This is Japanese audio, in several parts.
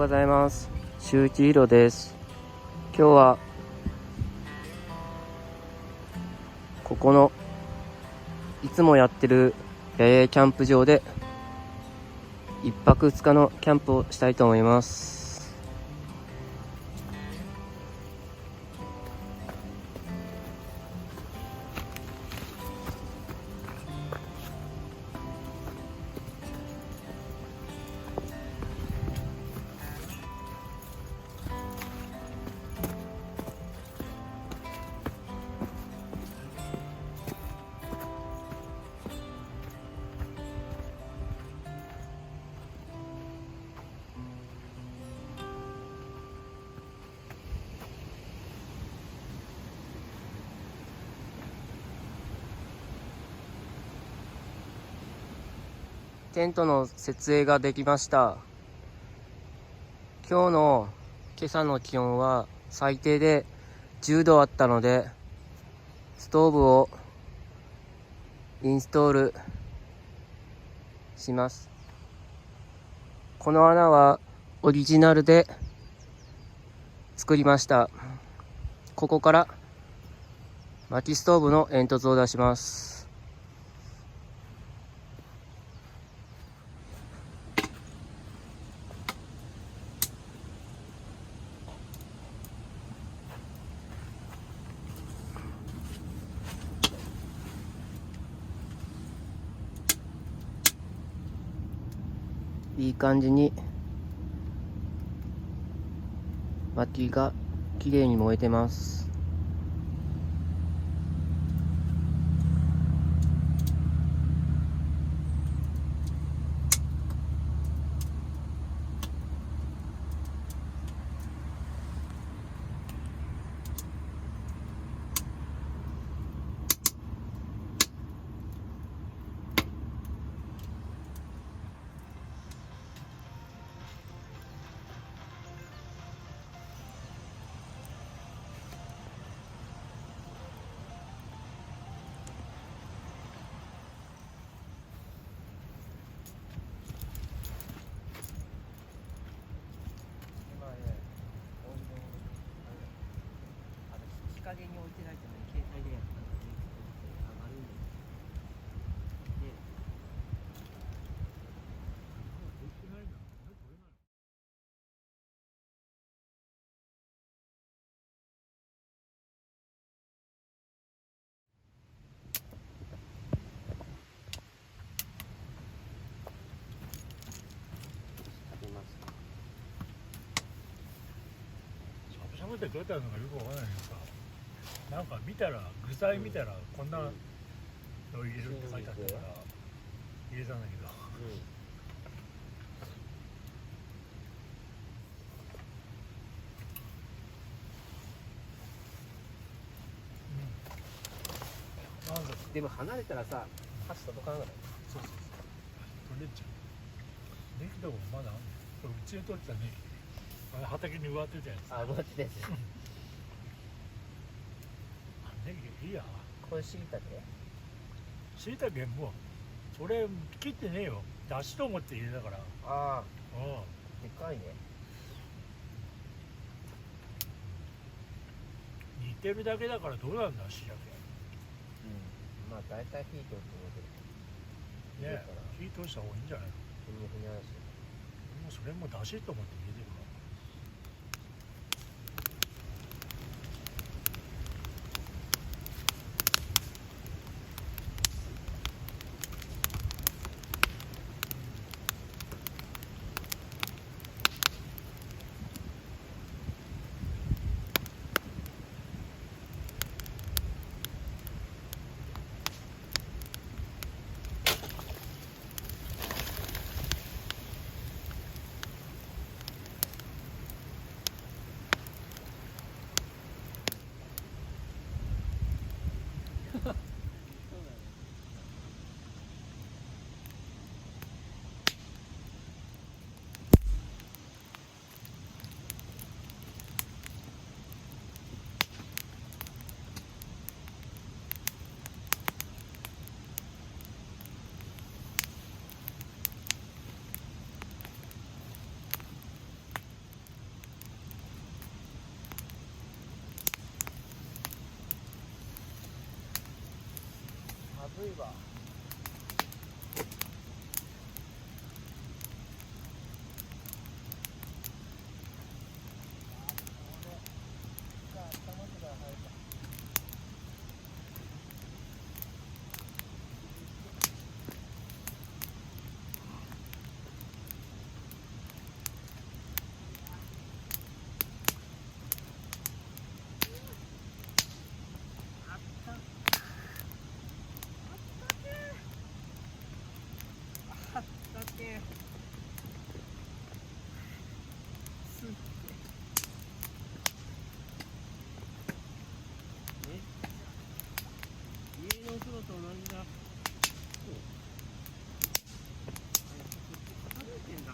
ございます。周一弘です。今日はここのいつもやってる野営キャンプ場で1泊2日のキャンプをしたいと思います。テントの設営ができました。今朝の気温は最低で10度あったので、ストーブをインストールします。この穴はオリジナルで作りました。ここから薪ストーブの煙突を出します。いい感じに薪がきれいに燃えてます。日陰に置いてないとね、携帯で上がるんですね。しゃぶしゃぶってどうやってやるのかよくわからないけどさ、なんか見たら具材見たらこんなの入れるって書いてあったから入れたんだけど、でも離れたらさ、箸届かなかった。そう取れちゃう。ネギとかもまだあんねん。これうちで取ってたネギ、あれ畑に植わってるじゃないですか。あ、マジです。ネギいいや。これしいたけ？しいたけもそれ切ってねえよ。だしと思って入れたから。ああ、うん。でかいね。煮てるだけだからどうなんだしいたけ。まあ大体火通ってもねえ、火通した方がいいんじゃないの？ふにゃふにゃだし。もうそれもだしと思って入れてるから。ずいわ。家のお風呂と同じだ。食べてんだ。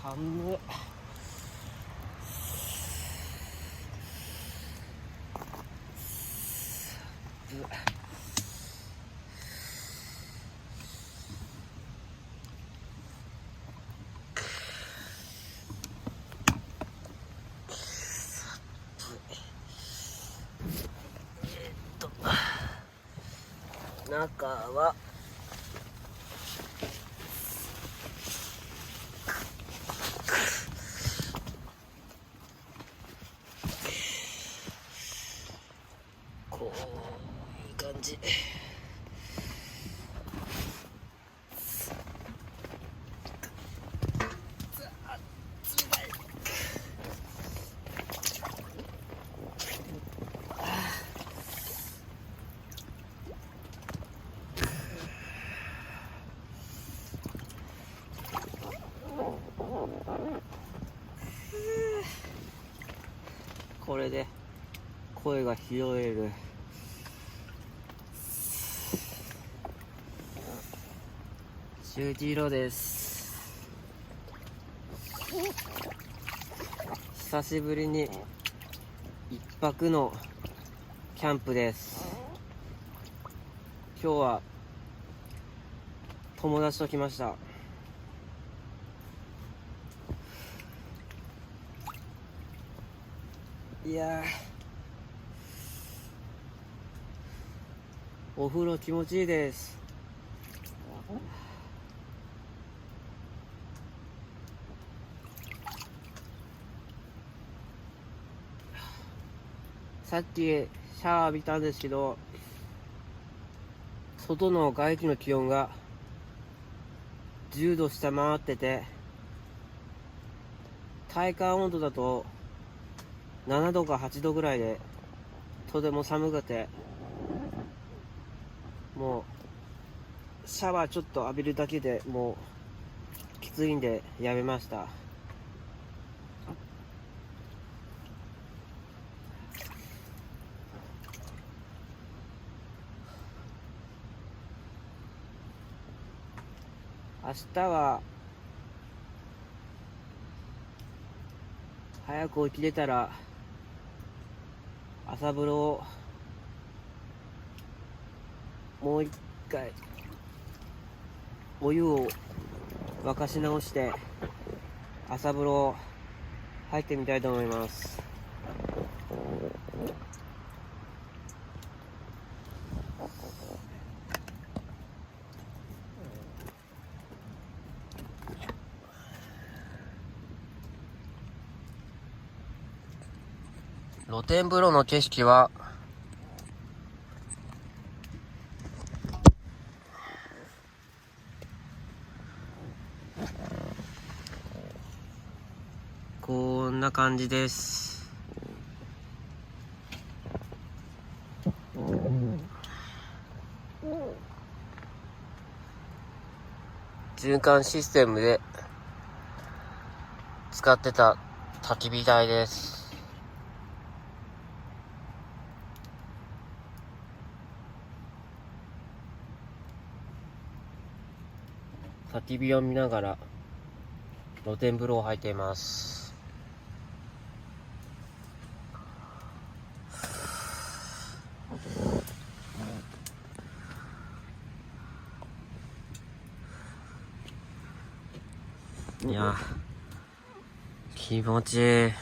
寒い。中はこういう感じ。これで声が拾える。周知色です。久しぶりに一泊のキャンプです。今日は友達と来ました。いやー、お風呂気持ちいいです。さっきシャワー浴びたんですけど、外の外気の気温が10度下回ってて、体感温度だと7度か8度ぐらいで、とても寒くて、もうシャワーちょっと浴びるだけでもうきついんでやめました。明日は早く起きれたら朝風呂をもう一回お湯を沸かし直して朝風呂入ってみたいと思います。露天風呂の景色はこんな感じです。循環システムで使ってた焚き火台です。焚き火を見ながら露天風呂を入っています。いや、気持ちいい。